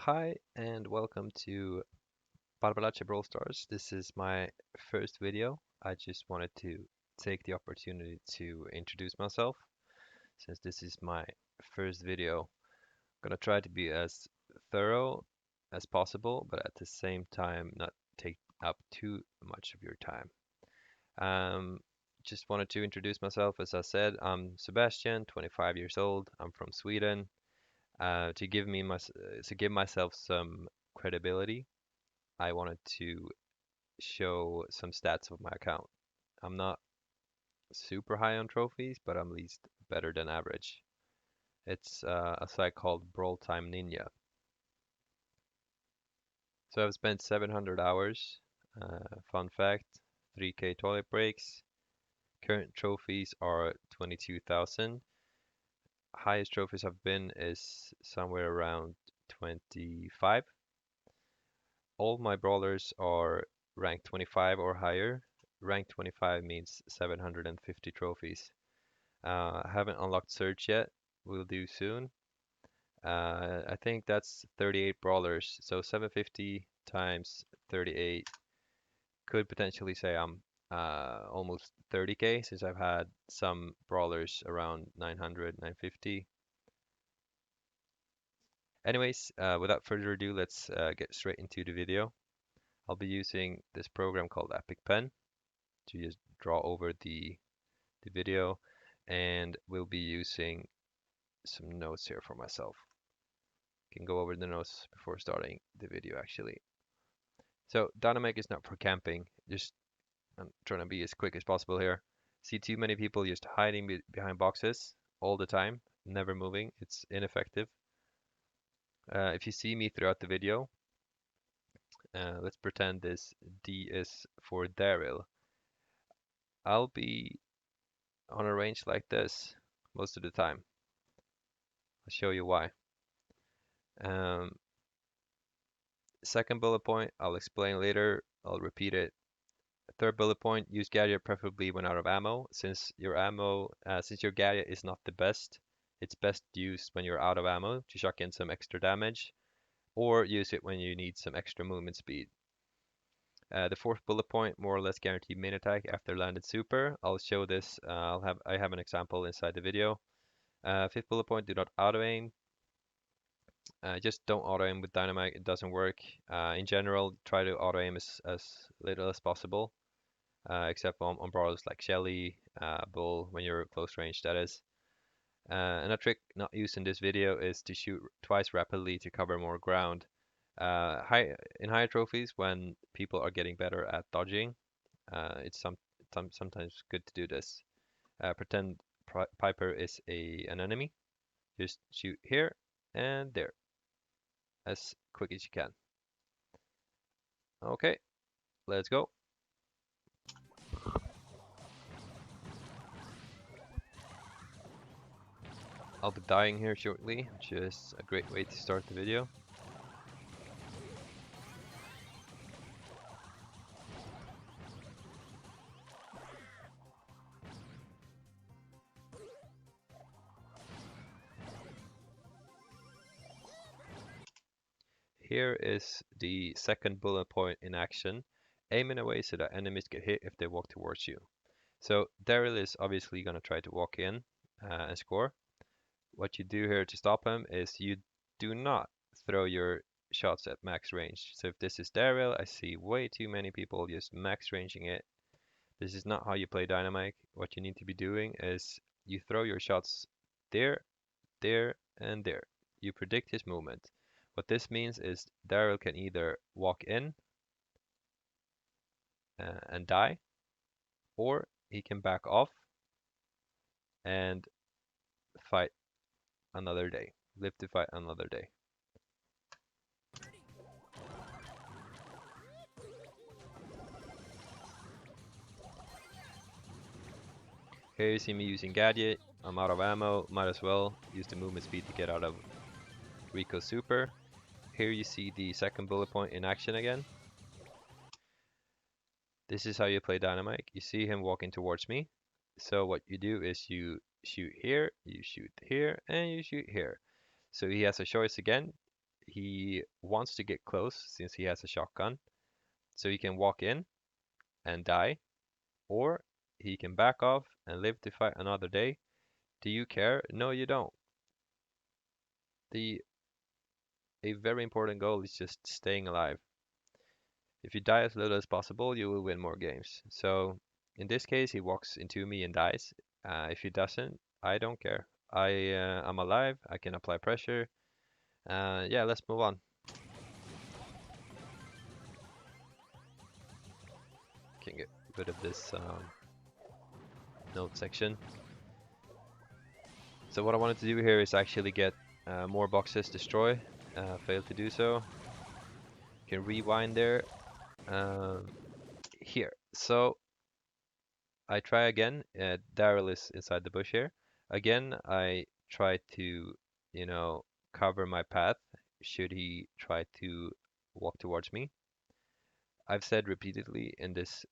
Hi and welcome to Brawl Stars. This is my first video. I just wanted to take the opportunity to introduce myself since this is my first video. I'm gonna try to be as thorough as possible, but at the same time not take up too much of your time. Um, just wanted to introduce myself. As I said, I'm Sebastian, 25 years old. I'm from Sweden. To give myself some credibility, I wanted to show some stats of my account. I'm not super high on trophies, but I'm at least better than average. It's a site called Brawl Time Ninja. So I've spent 700 hours. Fun fact, 3K toilet breaks. Current trophies are 22,000. Highest trophies I've been is somewhere around 25. All my brawlers are ranked 25 or higher. Rank 25 means 750 trophies. I haven't unlocked Surge yet. We'll do soon. I think that's 38 brawlers. So 750 times 38 could potentially say I'm almost 30k since I've had some brawlers around 900, 950. Anyways, without further ado, let's get straight into the video. I'll be using this program called Epic Pen to just draw over the video, and we'll be using some notes here for myself. Can go over the notes before starting the video actually. So Dynamike is not for camping, just I'm trying to be as quick as possible here. See too many people just hiding behind boxes all the time, never moving, it's ineffective. If you see me throughout the video, let's pretend this D is for Daryl. I'll be on a range like this most of the time. I'll show you why. Um, Second bullet point, I'll explain later. I'll repeat it. Third bullet point, use gadget preferably when out of ammo. Since your gadget is not the best, it's best used when you're out of ammo to chuck in some extra damage, or use it when you need some extra movement speed. The fourth bullet point, more or less guaranteed main attack after landed super. I'll show this. I have an example inside the video. Fifth bullet point, do not auto aim. Just don't auto aim with Dynamike, it doesn't work. In general, try to auto aim as little as possible, except on brawlers like Shelly, Bull, when you're close range, that is. And a trick not used in this video is to shoot twice rapidly to cover more ground. In higher trophies, when people are getting better at dodging, it's sometimes good to do this. Pretend Piper is an enemy. Just shoot here and there as quick as you can. Okay, let's go. I'll be dying here shortly, which is a great way to start the video. Here is the second bullet point in action. Aim in a way so that enemies get hit if they walk towards you. So Daryl is obviously going to try to walk in and score. What you do here to stop him is you do not throw your shots at max range. So if this is Daryl, I see way too many people just max ranging it. This is not how you play Dynamike. What you need to be doing is you throw your shots there, there, and there. You predict his movement. What this means is Daryl can either walk in and die, or he can back off and fight another day. Live to fight another day. Here you see me using gadget. I'm out of ammo, might as well use the movement speed to get out of Rico's super. Here you see the second bullet point in action again. This is how you play Dynamike. You see him walking towards me. So what you do is you shoot here, and you shoot here. So he has a choice again. he wants to get close since he has a shotgun. So he can walk in and die, or he can back off and live to fight another day. Do you care? No, you don't. The A very important goal is just staying alive. If you die as little as possible, you will win more games. So in this case, he walks into me and dies. If he doesn't, I don't care. I'm alive. I can apply pressure. Yeah, let's move on. Can get rid of this note section. So what I wanted to do here is actually get more boxes destroy. Failed to do so. Can rewind there. Um, Here. So I try again. Daryl is inside the bush here. Again, I try to, you know, cover my path should he try to walk towards me. I've said repeatedly in this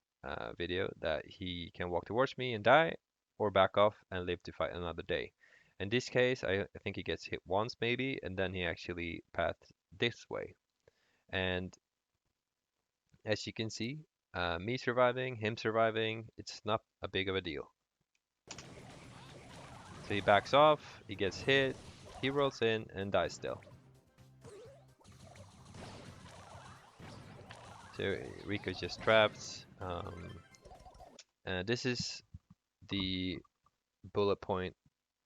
video that he can walk towards me and die, or back off and live to fight another day. In this case, I think he gets hit once maybe, and then he actually paths this way. And as you can see, me surviving, him surviving, it's not a big of a deal. So he backs off, he gets hit, he rolls in and dies still. So Rico's just trapped. This is the bullet point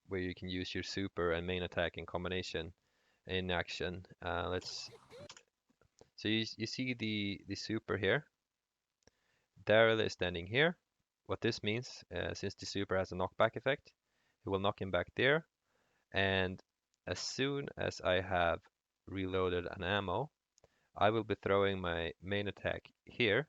where you can use your super and main attack in combination in action. So you see the super here. Daryl is standing here. What this means, since the super has a knockback effect, it will knock him back there. And as soon as I have reloaded an ammo, I will be throwing my main attack here.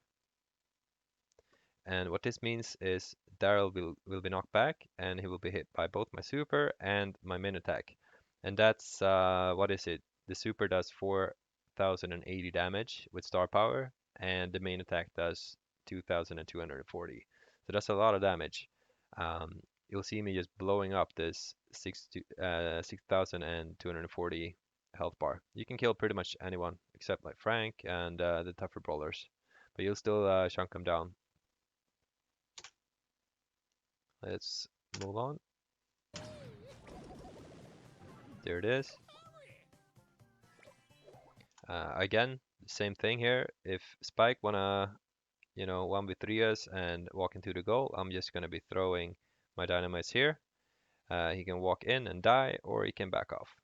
And what this means is Daryl will be knocked back and he will be hit by both my super and my main attack. And that's, what is it? The super does 4080 damage with star power, and the main attack does 2240. So that's a lot of damage. You'll see me just blowing up this 6240 health bar. You can kill pretty much anyone except like Frank and the tougher brawlers, but you'll still chunk them down. Let's move on. There it is. Again, same thing here. If Spike wanna, 1v3 us and walk into the goal, I'm just gonna be throwing my dynamites here. He can walk in and die, or he can back off.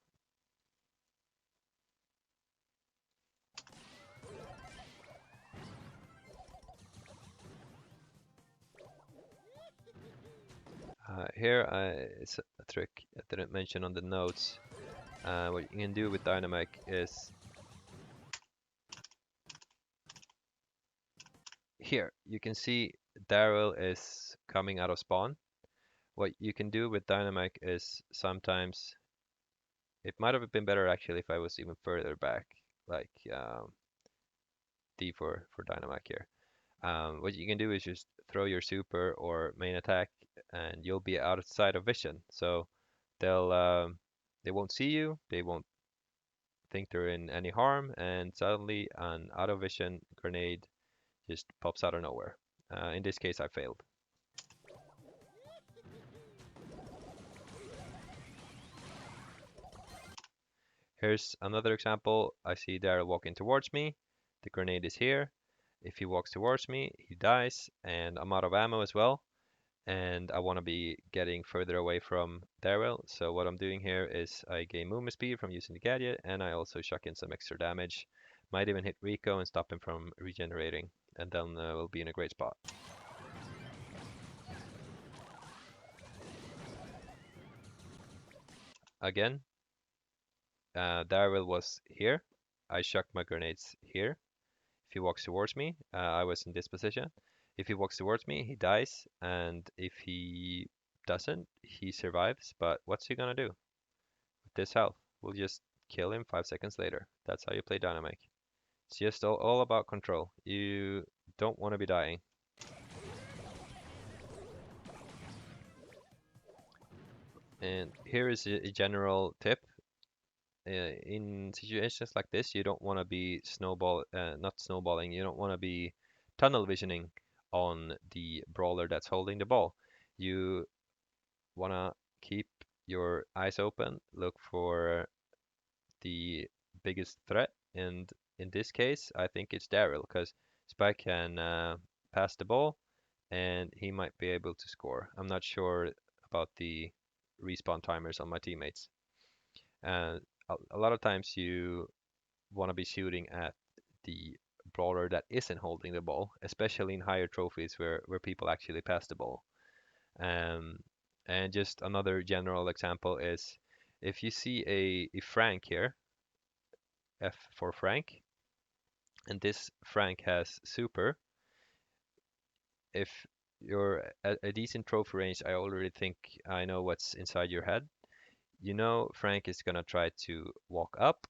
Here, it's a trick I didn't mention on the notes. What you can do with Dynamike is here. You can see Daryl is coming out of spawn. What you can do with Dynamike is sometimes it might have been better actually if I was even further back, like D for Dynamike here. What you can do is just throw your super or main attack, and you'll be outside of vision. So they won't see you, they won't think they're in any harm, and suddenly an out of vision grenade just pops out of nowhere. In this case, I failed. Here's another example. I see Daryl walking towards me. The grenade is here. If he walks towards me, he dies, and I'm out of ammo as well. And I want to be getting further away from Daryl. So what I'm doing here is I gain movement speed from using the gadget, and I also chuck in some extra damage. Might even hit Rico and stop him from regenerating, and then we'll be in a great spot. Again, Daryl was here. I chucked my grenades here. If he walks towards me, I was in this position. If he walks towards me, he dies, and if he doesn't, he survives. But what's he gonna do with this health? We'll just kill him 5 seconds later. That's how you play Dynamike. It's just all about control. You don't want to be dying. And here is a general tip. in situations like this, you don't want to be not snowballing. You don't want to be tunnel visioning on the brawler that's holding the ball. You want to keep your eyes open, look for the biggest threat, and in this case, I think it's Daryl because Spike can pass the ball and he might be able to score. I'm not sure about the respawn timers on my teammates. Uh, a lot of times you want to be shooting at the brawler that isn't holding the ball, especially in higher trophies where people actually pass the ball. Um, and just another general example is if you see a Frank here, F for Frank, and this Frank has super, if you're at a decent trophy range, I already think I know what's inside your head. You know Frank is gonna try to walk up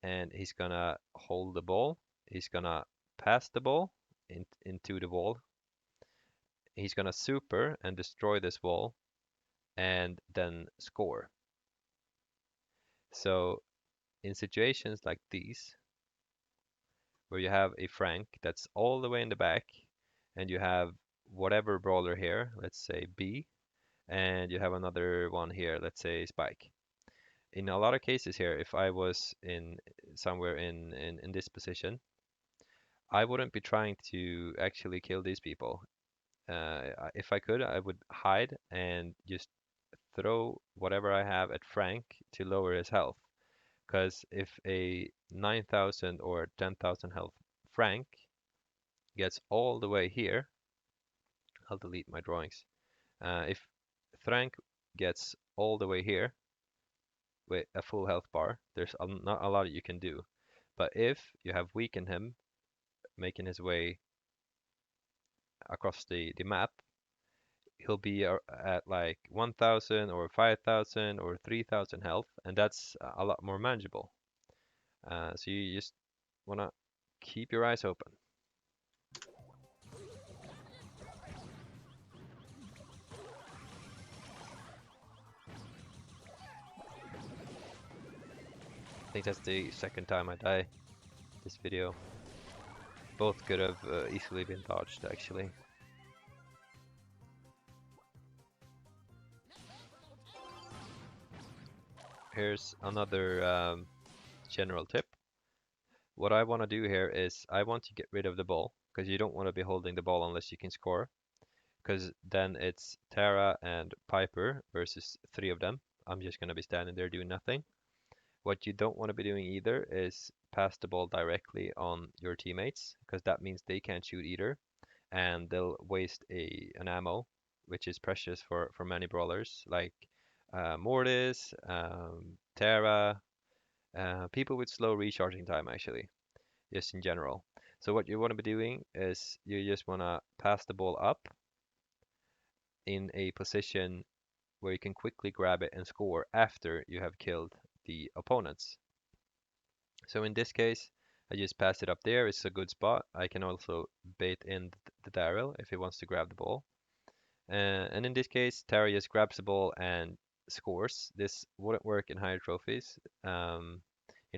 and he's gonna hold the ball. He's gonna pass the ball into the wall. He's gonna super and destroy this wall and then score. So in situations like these, where you have a Frank that's all the way in the back, and you have whatever brawler here, let's say B, and you have another one here, let's say Spike. In a lot of cases here, if I was in somewhere in this position, I wouldn't be trying to actually kill these people. If I could, I would hide and just throw whatever I have at Frank to lower his health. Because if a 9,000 or 10,000 health Frank gets all the way here, I'll delete my drawings. If Frank gets all the way here with a full health bar, there's not a lot you can do. But if you have weakened him, making his way across the map, he'll be at like 1,000 or 5,000 or 3,000 health, and that's a lot more manageable. So you just want to keep your eyes open. I think that's the second time I die this video. Both could have easily been dodged, actually. Here's another general tip. What I want to do here is I want to get rid of the ball, because you don't want to be holding the ball unless you can score. Because then it's Tara and Piper versus three of them. I'm just going to be standing there doing nothing. What you don't want to be doing either is pass the ball directly on your teammates, because that means they can't shoot either, and they'll waste an ammo, which is precious for many brawlers, like Mortis, Tara, people with slow recharging time, actually, just in general. So what you want to be doing is you just want to pass the ball up in a position where you can quickly grab it and score after you have killed the opponents. So in this case, I just pass it up there. It's a good spot. I can also bait in the Daryl if he wants to grab the ball. And in this case, Tara just grabs the ball and scores. This wouldn't work in higher trophies. In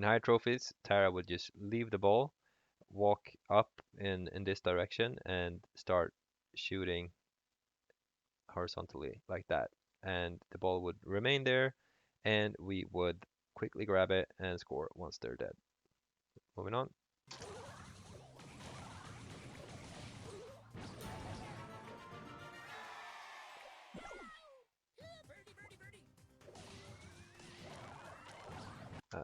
higher trophies, Tara would just leave the ball, walk up in this direction, and start shooting horizontally like that. And the ball would remain there, and we would quickly grab it and score once they're dead. Moving on.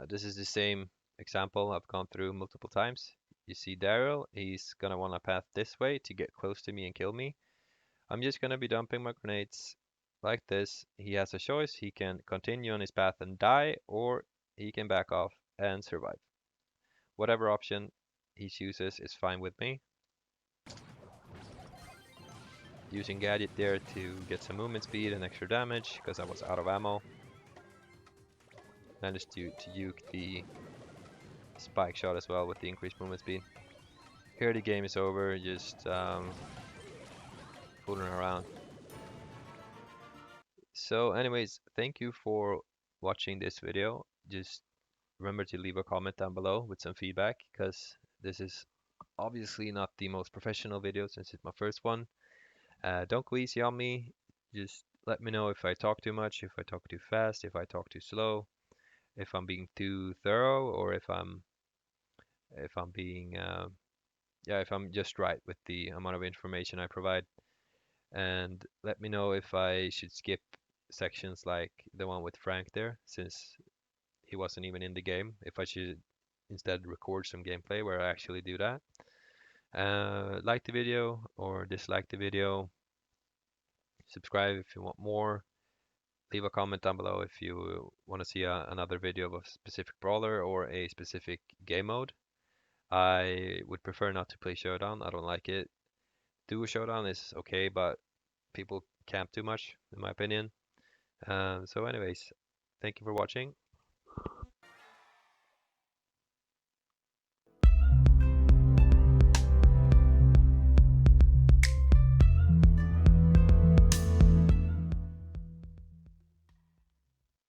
This is the same example I've gone through multiple times. You see Daryl, he's gonna want to path this way to get close to me and kill me. I'm just gonna be dumping my grenades like this. He has a choice. He can continue on his path and die, or he can back off and survive. Whatever option he chooses is fine with me. Using gadget there to get some movement speed and extra damage because I was out of ammo. Managed to uke the spike shot as well with the increased movement speed. Here the game is over, just fooling around. So anyways, thank you for watching this video. just remember to leave a comment down below with some feedback, because this is obviously not the most professional video since it's my first one. Don't go easy on me. Just let me know if I talk too much, if I talk too fast, if I talk too slow, if I'm being too thorough, or if I'm being yeah, if I'm just right with the amount of information I provide. And let me know if I should skip sections like the one with Frank there, since he wasn't even in the game. If I should instead record some gameplay where I actually do that. Like the video or dislike the video. Subscribe if you want more. Leave a comment down below if you want to see another video of a specific brawler or a specific game mode. I would prefer not to play Showdown. I don't like it. Duo Showdown is okay, but people camp too much, in my opinion. So anyways, thank you for watching.